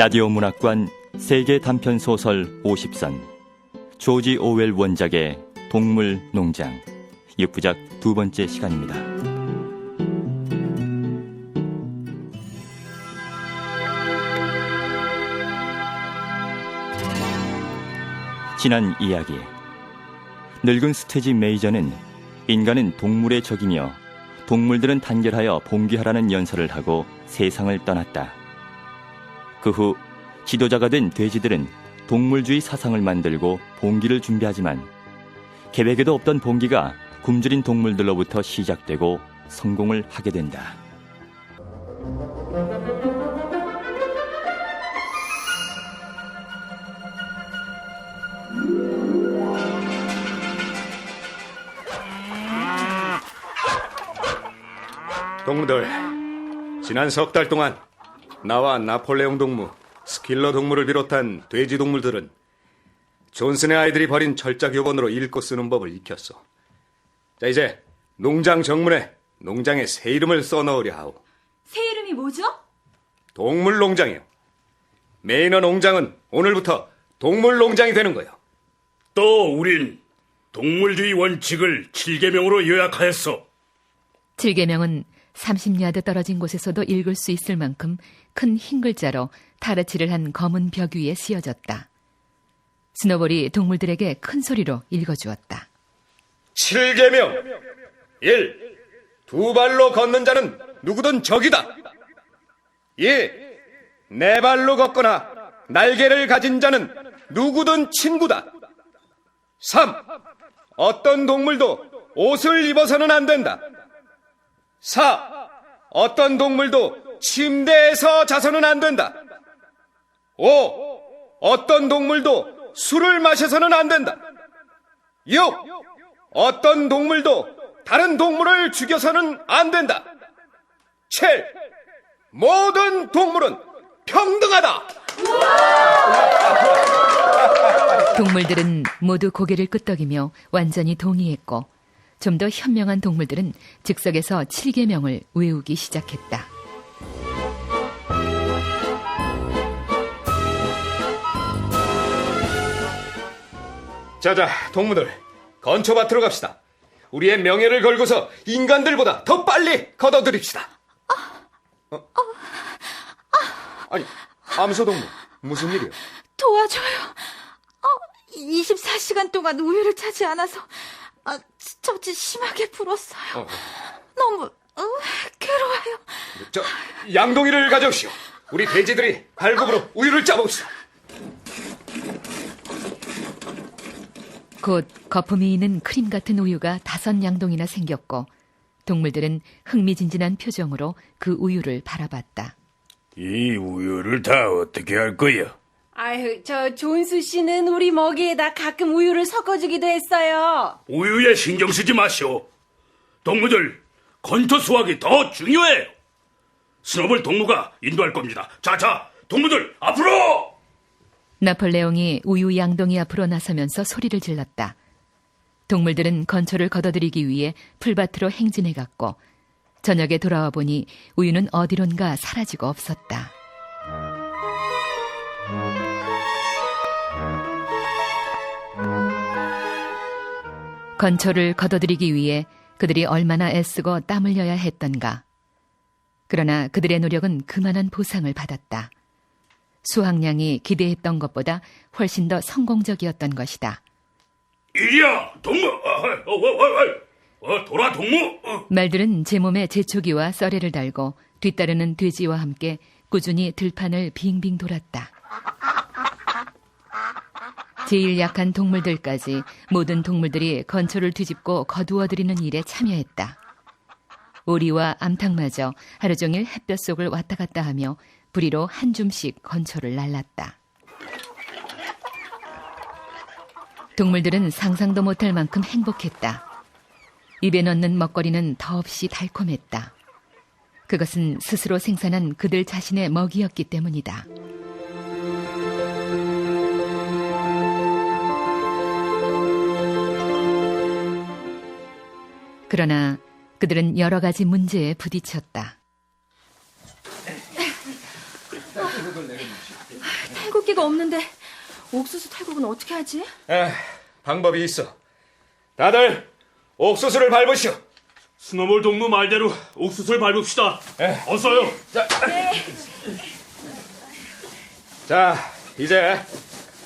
라디오 문학관 세계 단편 소설 50선 조지 오웰 원작의 동물 농장 6부작 두 번째 시간입니다. 지난 이야기, 늙은 스테지 메이저는 인간은 동물의 적이며 동물들은 단결하여 봉기하라는 연설을 하고 세상을 떠났다. 그 후 지도자가 된 돼지들은 동물주의 사상을 만들고 봉기를 준비하지만 계획에도 없던 봉기가 굶주린 동물들로부터 시작되고 성공을 하게 된다. 동무들, 지난 석 달 동안 나와 나폴레옹 동무, 스킬러 동무를 비롯한 돼지 동물들은 존슨의 아이들이 벌인 철작 요번으로 읽고 쓰는 법을 익혔어. 자, 이제 농장 정문에 농장의 새 이름을 써넣으려 하오. 새 이름이 뭐죠? 동물 농장이요. 메이너 농장은 오늘부터 동물 농장이 되는 거요. 또 우린 동물주의 원칙을 7계명으로 요약하였어. 7계명은 30야드 떨어진 곳에서도 읽을 수 있을 만큼 큰 흰 글자로 타르치를 한 검은 벽 위에 쓰여졌다. 스노볼이 동물들에게 큰 소리로 읽어주었다. 7계명 1. 두 발로 걷는 자는 누구든 적이다. 2. 네 발로 걷거나 날개를 가진 자는 누구든 친구다. 3. 어떤 동물도 옷을 입어서는 안 된다. 4. 어떤 동물도 침대에서 자서는 안 된다. 5. 어떤 동물도 술을 마셔서는 안 된다. 6. 어떤 동물도 다른 동물을 죽여서는 안 된다. 7. 모든 동물은 평등하다. 동물들은 모두 고개를 끄덕이며 완전히 동의했고, 좀 더 현명한 동물들은 즉석에서 7계명을 외우기 시작했다. 자자, 동무들, 건초밭으로 갑시다. 우리의 명예를 걸고서 인간들보다 더 빨리 걷어들입시다. 아니, 암소동무, 무슨 일이요? 도와줘요. 24시간 동안 우유를 차지 않아서 젖이 심하게 불었어요. 너무 괴로워요. 저, 양동이를 가져오시오. 우리 돼지들이 발굽으로 우유를 짜봅시다. 곧 거품이 있는 크림 같은 우유가 5 양동이나 생겼고, 동물들은 흥미진진한 표정으로 그 우유를 바라봤다. 이 우유를 다 어떻게 할 거야? 아유, 저 존수 씨는 우리 먹이에다 가끔 우유를 섞어주기도 했어요. 우유에 신경 쓰지 마시오. 동무들, 건초 수확이 더 중요해요. 스노볼 동무가 인도할 겁니다. 자자, 동무들 앞으로! 나폴레옹이 우유 양동이 앞으로 나서면서 소리를 질렀다. 동물들은 건초를 걷어들이기 위해 풀밭으로 행진해 갔고, 저녁에 돌아와 보니 우유는 어디론가 사라지고 없었다. 건초를 걷어들이기 위해 그들이 얼마나 애쓰고 땀을 흘려야 했던가. 그러나 그들의 노력은 그만한 보상을 받았다. 수확량이 기대했던 것보다 훨씬 더 성공적이었던 것이다. 이리야, 동무! 돌아, 동무! 말들은 제 몸에 제초기와 썰애를 달고 뒤따르는 돼지와 함께 꾸준히 들판을 빙빙 돌았다. 제일 약한 동물들까지 모든 동물들이 건초를 뒤집고 거두어들이는 일에 참여했다. 오리와 암탉마저 하루 종일 햇볕 속을 왔다 갔다 하며 부리로 한 줌씩 건초를 날랐다. 동물들은 상상도 못할 만큼 행복했다. 입에 넣는 먹거리는 더없이 달콤했다. 그것은 스스로 생산한 그들 자신의 먹이였기 때문이다. 그러나 그들은 여러 가지 문제에 부딪혔다. 탈곡기가 없는데 옥수수 탈곡은 어떻게 하지? 방법이 있어. 다들 옥수수를 밟으시오. 스노볼 동무 말대로 옥수수를 밟읍시다. 어서요. 자, 이제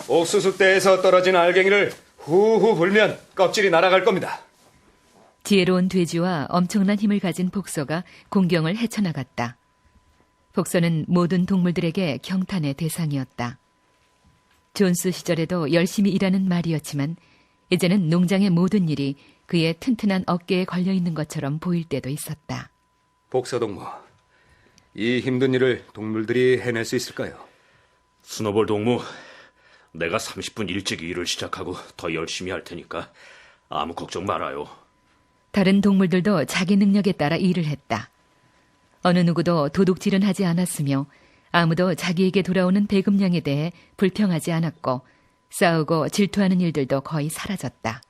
옥수수대에서 떨어진 알갱이를 후후 불면 껍질이 날아갈 겁니다. 지혜로운 돼지와 엄청난 힘을 가진 복서가 공경을 헤쳐나갔다. 복서는 모든 동물들에게 경탄의 대상이었다. 존스 시절에도 열심히 일하는 말이었지만 이제는 농장의 모든 일이 그의 튼튼한 어깨에 걸려있는 것처럼 보일 때도 있었다. 복서동무, 이 힘든 일을 동물들이 해낼 수 있을까요? 스노볼 동무, 내가 30분 일찍 일을 시작하고 더 열심히 할 테니까 아무 걱정 말아요. 다른 동물들도 자기 능력에 따라 일을 했다. 어느 누구도 도둑질은 하지 않았으며 아무도 자기에게 돌아오는 배급량에 대해 불평하지 않았고 싸우고 질투하는 일들도 거의 사라졌다.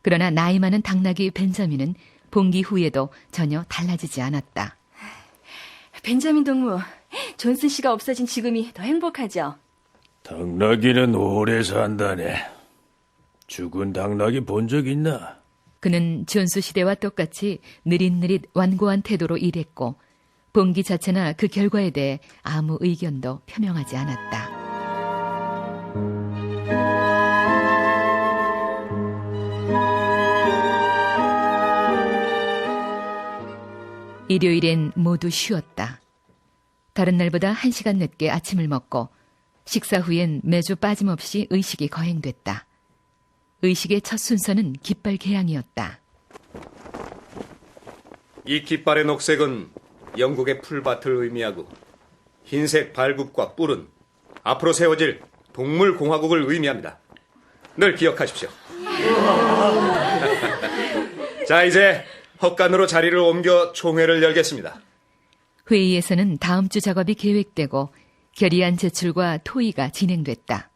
그러나 나이 많은 당나귀 벤자민은 봉기 후에도 전혀 달라지지 않았다. 벤자민 동무, 존슨 씨가 없어진 지금이 더 행복하죠? 당나귀는 오래 산다네. 죽은 당나귀 본 적 있나? 그는 존수 시대와 똑같이 느릿느릿 완고한 태도로 일했고 봉기 자체나 그 결과에 대해 아무 의견도 표명하지 않았다. 일요일엔 모두 쉬었다. 다른 날보다 1시간 늦게 아침을 먹고 식사 후엔 매주 빠짐없이 의식이 거행됐다. 의식의 첫 순서는 깃발 개양이었다. 이 깃발의 녹색은 영국의 풀밭을 의미하고 흰색 발굽과 뿔은 앞으로 세워질 동물공화국을 의미합니다. 늘 기억하십시오. 자, 이제 헛간으로 자리를 옮겨 총회를 열겠습니다. 회의에서는 다음 주 작업이 계획되고 결의안 제출과 토의가 진행됐다.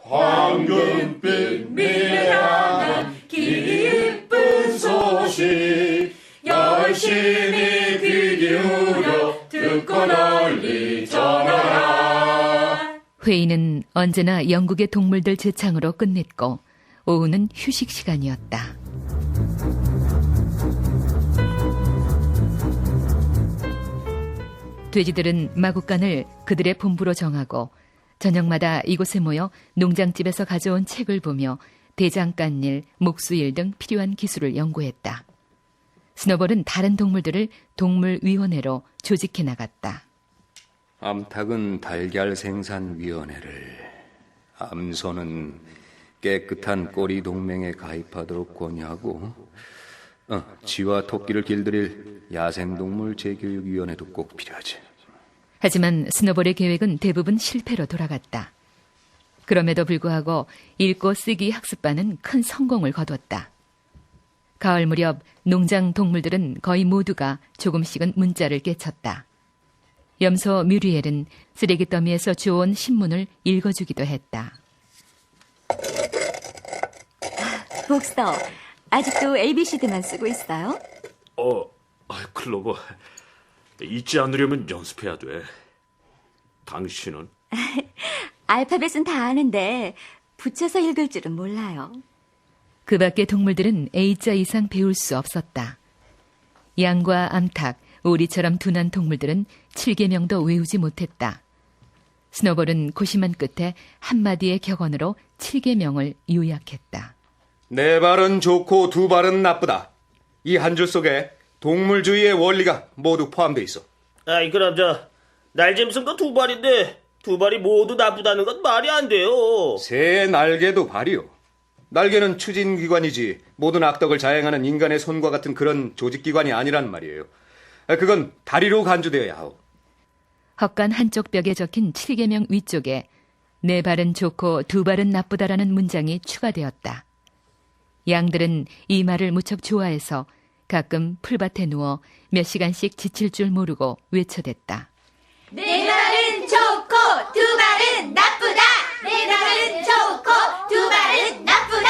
황금빛 미래한 기쁜 소식 열심히 귀 기울여 듣고 널리 전하라. 회의는 언제나 영국의 동물들 제창으로 끝냈고 오후는 휴식 시간이었다. 돼지들은 마구간을 그들의 본부로 정하고 저녁마다 이곳에 모여 농장집에서 가져온 책을 보며 대장간일, 목수일 등 필요한 기술을 연구했다. 스노볼은 다른 동물들을 동물위원회로 조직해 나갔다. 암탉은 달걀 생산위원회를, 암소는 깨끗한 꼬리 동맹에 가입하도록 권유하고 쥐와 토끼를 길들일 야생동물 재교육위원회도 꼭 필요하지. 하지만 스노볼의 계획은 대부분 실패로 돌아갔다. 그럼에도 불구하고 읽고 쓰기 학습반은 큰 성공을 거뒀다. 가을 무렵 농장 동물들은 거의 모두가 조금씩은 문자를 깨쳤다. 염소 뮤리엘은 쓰레기 더미에서 주워온 신문을 읽어주기도 했다. 복서, 아직도 ABCD만 쓰고 있어요? 클로버, 잊지 않으려면 연습해야 돼. 당신은? 알파벳은 다 아는데 붙여서 읽을 줄은 몰라요. 그 밖의 동물들은 A자 이상 배울 수 없었다. 양과 암탉, 오리처럼 둔한 동물들은 7계명도 외우지 못했다. 스노볼은 고심한 끝에 한마디의 격언으로 7계명을 요약했다. 네 발은 좋고 두 발은 나쁘다. 이 한 줄 속에 동물주의의 원리가 모두 포함되어 있어. 아이 그럼 날짐승 거 두 발인데 두 발이 모두 나쁘다는 건 말이 안 돼요. 새의 날개도 발이요. 날개는 추진기관이지 모든 악덕을 자행하는 인간의 손과 같은 그런 조직기관이 아니란 말이에요. 그건 다리로 간주되어야 하오. 헛간 한쪽 벽에 적힌 7계명 위쪽에 네 발은 좋고 두 발은 나쁘다라는 문장이 추가되었다. 양들은 이 말을 무척 좋아해서 가끔 풀밭에 누워 몇 시간씩 지칠 줄 모르고 외쳐댔다. 내 말은 좋고 두 말은 나쁘다. 내 말은 좋고 두 말은 나쁘다.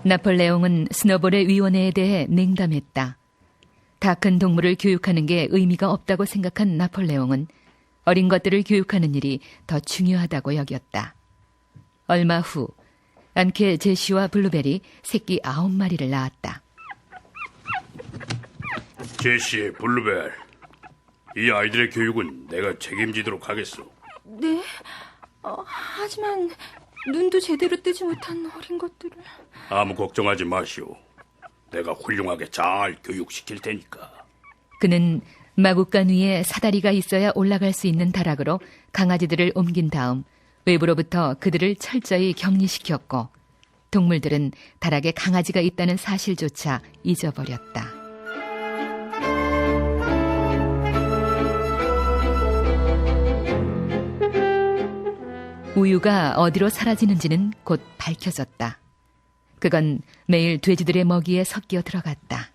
나폴레옹은 스노볼의 위원회에 대해 냉담했다. 다 큰 동물을 교육하는 게 의미가 없다고 생각한 나폴레옹은 어린 것들을 교육하는 일이 더 중요하다고 여겼다. 얼마 후 안케 제시와 블루벨이 새끼 9마리를 낳았다. 제시, 블루벨, 이 아이들의 교육은 내가 책임지도록 하겠소. 네? 하지만 눈도 제대로 뜨지 못한 어린 것들을... 아무 걱정하지 마시오. 내가 훌륭하게 잘 교육시킬 테니까. 그는 마구간 위에 사다리가 있어야 올라갈 수 있는 다락으로 강아지들을 옮긴 다음 외부로부터 그들을 철저히 격리시켰고 동물들은 다락에 강아지가 있다는 사실조차 잊어버렸다. 우유가 어디로 사라지는지는 곧 밝혀졌다. 그건 매일 돼지들의 먹이에 섞여 들어갔다.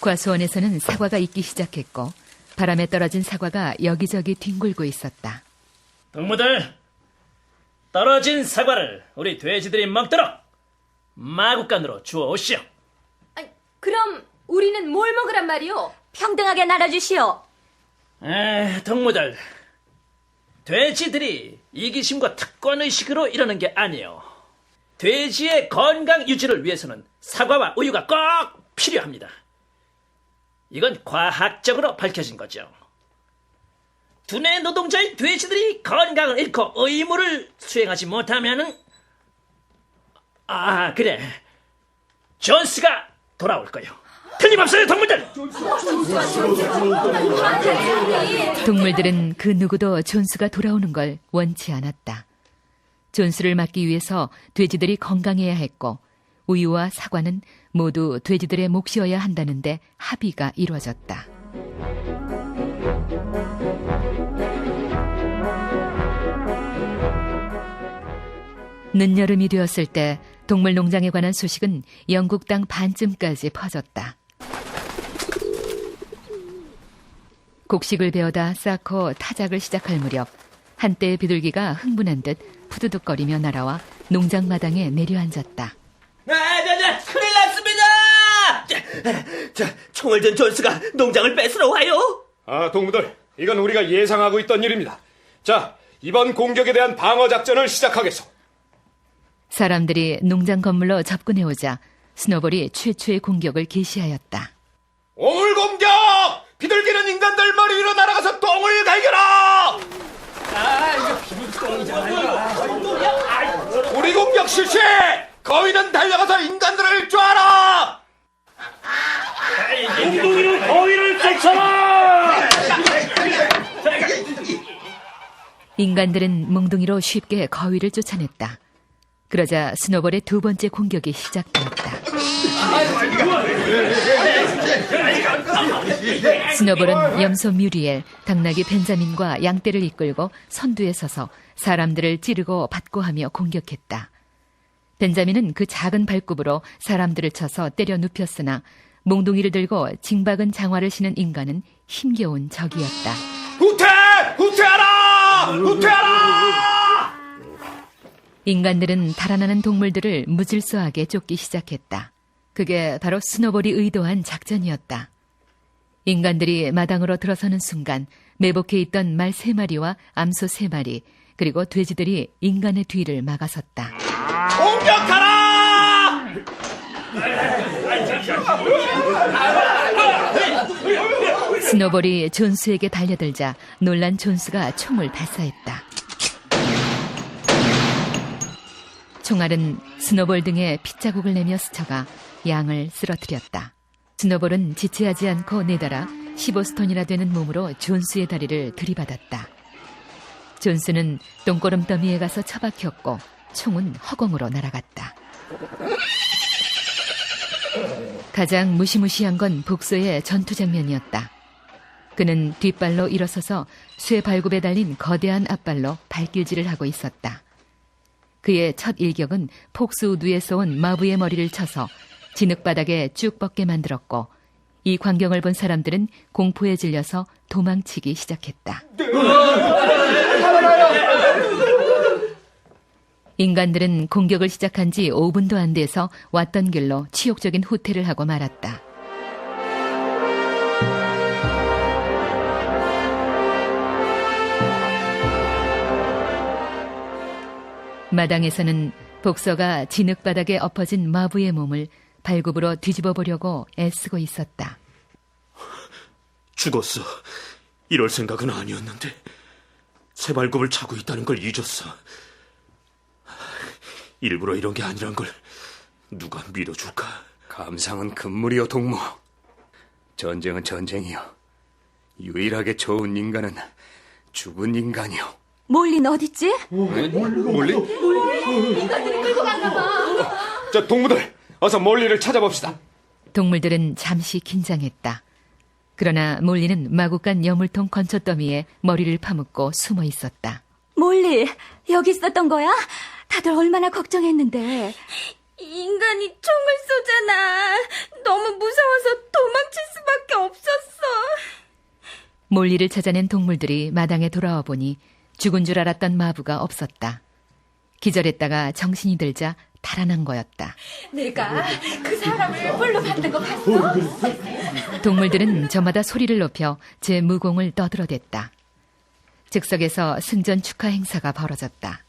과수원에서는 사과가 익기 시작했고 바람에 떨어진 사과가 여기저기 뒹굴고 있었다. 동무들, 떨어진 사과를 우리 돼지들이 먹도록 마구간으로 주워 오시오. 그럼 우리는 뭘 먹으란 말이오? 평등하게 나눠주시오. 동무들, 돼지들이 이기심과 특권의식으로 이러는 게 아니에요. 돼지의 건강 유지를 위해서는 사과와 우유가 꼭 필요합니다. 이건 과학적으로 밝혀진 거죠. 두뇌 노동자인 돼지들이 건강을 잃고 의무를 수행하지 못하면은 그래, 존스가 돌아올 거예요. 틀림없어요, 동물들! 동물들은 그 누구도 존스가 돌아오는 걸 원치 않았다. 존스를 막기 위해서 돼지들이 건강해야 했고 우유와 사과는 모두 돼지들의 몫이어야 한다는데 합의가 이루어졌다. 늦여름이 되었을 때 동물농장에 관한 소식은 영국 땅 반쯤까지 퍼졌다. 곡식을 베어다 쌓고 타작을 시작할 무렵 한때의 비둘기가 흥분한 듯 푸드득거리며 날아와 농장 마당에 내려앉았다. 큰일 났습니다! 총을 든 존스가 농장을 뺏으러 와요. 동무들, 이건 우리가 예상하고 있던 일입니다. 자, 이번 공격에 대한 방어 작전을 시작하겠소. 사람들이 농장 건물로 접근해오자 스노볼이 최초의 공격을 개시하였다. 오물 공격! 비둘기는 인간들 머리 위로 날아가서 똥을 갈겨라! 우리 공격 실시! 거위는 달려가서 인간들을 쪼아라! 몽둥이로 거위를 쫓아라! 인간들은 몽둥이로 쉽게 거위를 쫓아냈다. 그러자 스노볼의 두 번째 공격이 시작되었다. 스노볼은 염소 뮤리엘, 당나귀 벤자민과 양떼를 이끌고 선두에 서서 사람들을 찌르고 받고하며 공격했다. 벤자민은 그 작은 발굽으로 사람들을 쳐서 때려 눕혔으나 몽둥이를 들고 징박은 장화를 신은 인간은 힘겨운 적이었다. 후퇴하라! 후퇴하라! 인간들은 달아나는 동물들을 무질서하게 쫓기 시작했다. 그게 바로 스노볼이 의도한 작전이었다. 인간들이 마당으로 들어서는 순간 매복해 있던 말 3마리와 암소 3마리 그리고 돼지들이 인간의 뒤를 막아섰다. 공격하라! 스노볼이 존스에게 달려들자 놀란 존스가 총을 발사했다. 총알은 스노볼 등에 핏자국을 내며 스쳐가 양을 쓰러뜨렸다. 스노볼은 지체하지 않고 내달아 15스톤이나 되는 몸으로 존스의 다리를 들이받았다. 존스는 똥꼬름더미에 가서 처박혔고 총은 허공으로 날아갔다. 가장 무시무시한 건 복소의 전투 장면이었다. 그는 뒷발로 일어서서 쇠 발굽에 달린 거대한 앞발로 발길질을 하고 있었다. 그의 첫 일격은 폭스우드에서 온 마부의 머리를 쳐서 진흙바닥에 쭉 뻗게 만들었고 이 광경을 본 사람들은 공포에 질려서 도망치기 시작했다. 인간들은 공격을 시작한 지 5분도 안 돼서 왔던 길로 치욕적인 후퇴를 하고 말았다. 마당에서는 복서가 진흙바닥에 엎어진 마부의 몸을 발굽으로 뒤집어 보려고 애쓰고 있었다. 죽었어. 이럴 생각은 아니었는데 새 발굽을 차고 있다는 걸 잊었어. 일부러 이런 게 아니란 걸 누가 믿어줄까? 감상은 금물이요, 동무. 전쟁은 전쟁이요. 유일하게 좋은 인간은 죽은 인간이요. 몰린 어딨지? 몰리? 저 동무들, 어서 몰리를 찾아봅시다. 동물들은 잠시 긴장했다. 그러나 몰리는 마구간 여물통 건초더미에 머리를 파묻고 숨어 있었다. 몰리, 여기 있었던 거야? 다들 얼마나 걱정했는데. 인간이 총을 쏘잖아. 너무 무서워서 도망칠 수밖에 없었어. 몰리를 찾아낸 동물들이 마당에 돌아와 보니 죽은 줄 알았던 마부가 없었다. 기절했다가 정신이 들자 달아난 거였다. 내가 그 사람을 불러 받는 거 봤어? 동물들은 저마다 소리를 높여 제 무공을 떠들어댔다. 즉석에서 승전 축하 행사가 벌어졌다.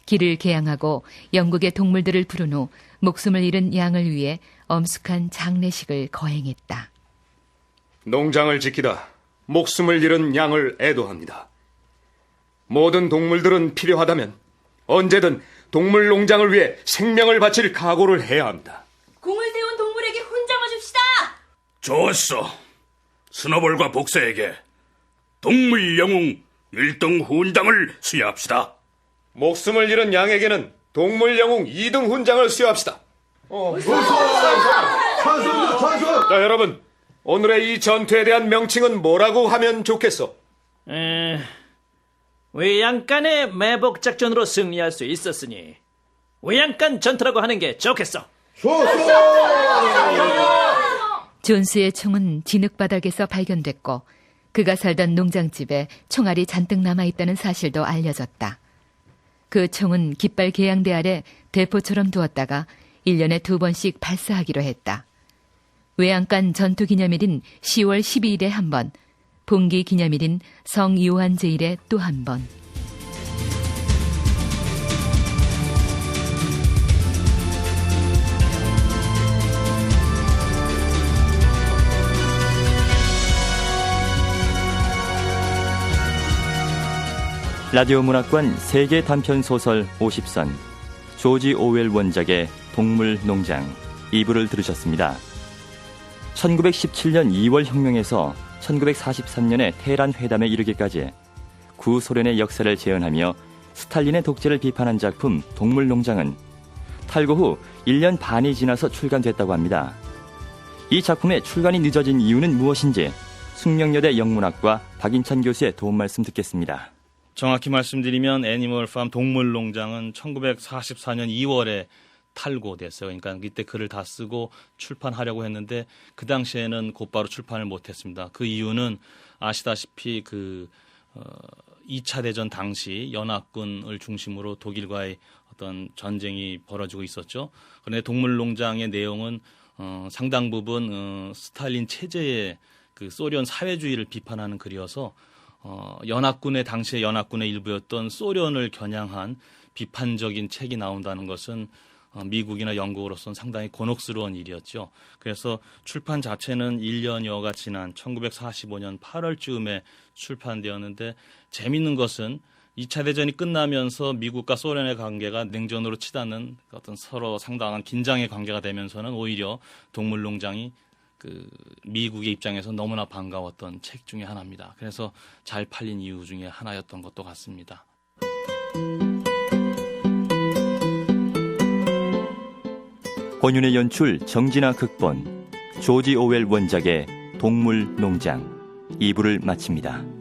길을 개양하고 영국의 동물들을 부른 후 목숨을 잃은 양을 위해 엄숙한 장례식을 거행했다. 농장을 지키다 목숨을 잃은 양을 애도합니다. 모든 동물들은 필요하다면 언제든 동물 농장을 위해 생명을 바칠 각오를 해야 합니다. 공을 세운 동물에게 훈장을 줍시다. 좋았어. 스노볼과 복서에게 동물 영웅 1등 훈장을 수여합시다. 목숨을 잃은 양에게는 동물 영웅 2등 훈장을 수여합시다. 자, 여러분, 오늘의 이 전투에 대한 명칭은 뭐라고 하면 좋겠어? 외양간의 매복 작전으로 승리할 수 있었으니 외양간 전투라고 하는 게 좋겠어. 존스의 총은 진흙바닥에서 발견됐고 그가 살던 농장집에 총알이 잔뜩 남아있다는 사실도 알려졌다. 그 총은 깃발 개양대 아래 대포처럼 두었다가 1년에 2번씩 발사하기로 했다. 외양간 전투기념일인 10월 12일에 한 번, 봉기 기념일인 성 요한 제일에 또 한 번. 라디오 문학관 세계 단편 소설 50선, 조지 오웰 원작의 동물 농장 2부를 들으셨습니다. 1917년 2월 혁명에서 1943년의 테헤란 회담에 이르기까지 구소련의 역사를 재현하며 스탈린의 독재를 비판한 작품 동물 농장은 탈고 후 1년 반이 지나서 출간됐다고 합니다. 이 작품의 출간이 늦어진 이유는 무엇인지 숙명여대 영문학과 박인찬 교수의 도움 말씀 듣겠습니다. 정확히 말씀드리면 애니멀팜 동물농장은 1944년 2월에 탈고됐어요. 그러니까 이때 글을 다 쓰고 출판하려고 했는데 그 당시에는 곧바로 출판을 못했습니다. 그 이유는 아시다시피 2차 대전 당시 연합군을 중심으로 독일과의 어떤 전쟁이 벌어지고 있었죠. 그런데 동물농장의 내용은 상당 부분 스탈린 체제의 그 소련 사회주의를 비판하는 글이어서 연합군의 당시의 연합군의 일부였던 소련을 겨냥한 비판적인 책이 나온다는 것은 미국이나 영국으로서는 상당히 곤혹스러운 일이었죠. 그래서 출판 자체는 1년여가 지난 1945년 8월쯤에 출판되었는데 재미있는 것은 2차 대전이 끝나면서 미국과 소련의 관계가 냉전으로 치닫는 어떤 서로 상당한 긴장의 관계가 되면서는 오히려 동물농장이 미국의 입장에서 너무나 반가웠던 책 중에 하나입니다. 그래서 잘 팔린 이유 중에 하나였던 것도 같습니다. 권윤의 연출, 정진아 극본, 조지 오웰 원작의 동물 농장 2부를 마칩니다.